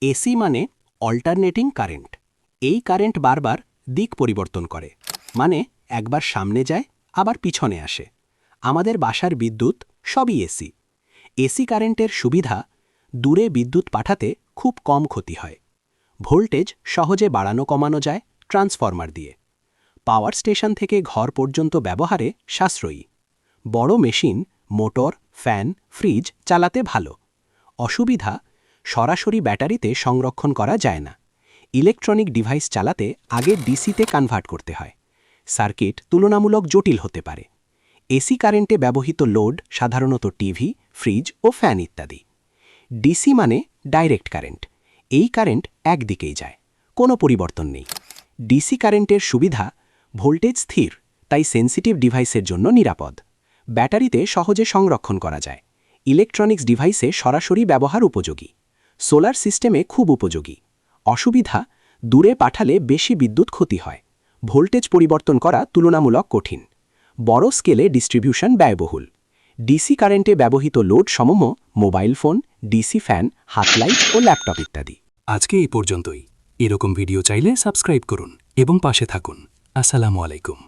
AC মানে alternating current. এই current বারবার দিক পরিবর্তন করে, মানে একবার সামনে যায় আবার পিছনে আসে। আমাদের বাসার বিদ্যুৎ সবই এসি। এসি কারেন্টের সুবিধা, দূরে বিদ্যুৎ পাঠাতে খুব কম ক্ষতি হয়। ভোল্টেজ সহজে বাড়ানো কমানো যায় ট্রান্সফরমার দিয়ে। পাওয়ার স্টেশন থেকে ঘর পর্যন্ত ব্যবহারে সাশ্রয়ী। বড় মেশিন, মোটর, ফ্যান, ফ্রিজ চালাতে ভালো। অসুবিধা, সরাসরি ব্যাটারিতে সংরক্ষণ করা যায় না। ইলেকট্রনিক ডিভাইস চালাতে আগে ডিসিতে কনভার্ট করতে হয়। সার্কিট তুলনামূলক জটিল হতে পারে। এসি কারেন্টে ব্যবহৃত লোড সাধারণত টিভি, ফ্রিজ ও ফ্যান ইত্যাদি। ডিসি মানে ডাইরেক্ট কারেন্ট। এই কারেন্ট একদিকেই যায়, কোনো পরিবর্তন নেই। ডিসি কারেন্টের সুবিধা, ভোল্টেজ স্থির, তাই সেন্সিটিভ ডিভাইসের জন্য নিরাপদ। ব্যাটারিতে সহজে সংরক্ষণ করা যায়। ইলেকট্রনিক্স ডিভাইসে সরাসরি ব্যবহার উপযোগী। সোলার সিস্টেমে খুব উপযোগী। অসুবিধা, দূরে পাঠালে বেশি বিদ্যুৎ ক্ষতি হয়। ভোল্টেজ পরিবর্তন করা তুলনামূলক কঠিন। বড় স্কেলে ডিস্ট্রিবিউশন ব্যয়বহুল। ডিসি কারেন্টে ব্যবহৃত লোড সমূহ মোবাইল ফোন, ডিসি ফ্যান, হাত লাইট ও ল্যাপটপ ইত্যাদি। আজকে এই পর্যন্তই। এরকম ভিডিও চাইলে সাবস্ক্রাইব করুন এবং পাশে থাকুন। আসসালামু আলাইকুম।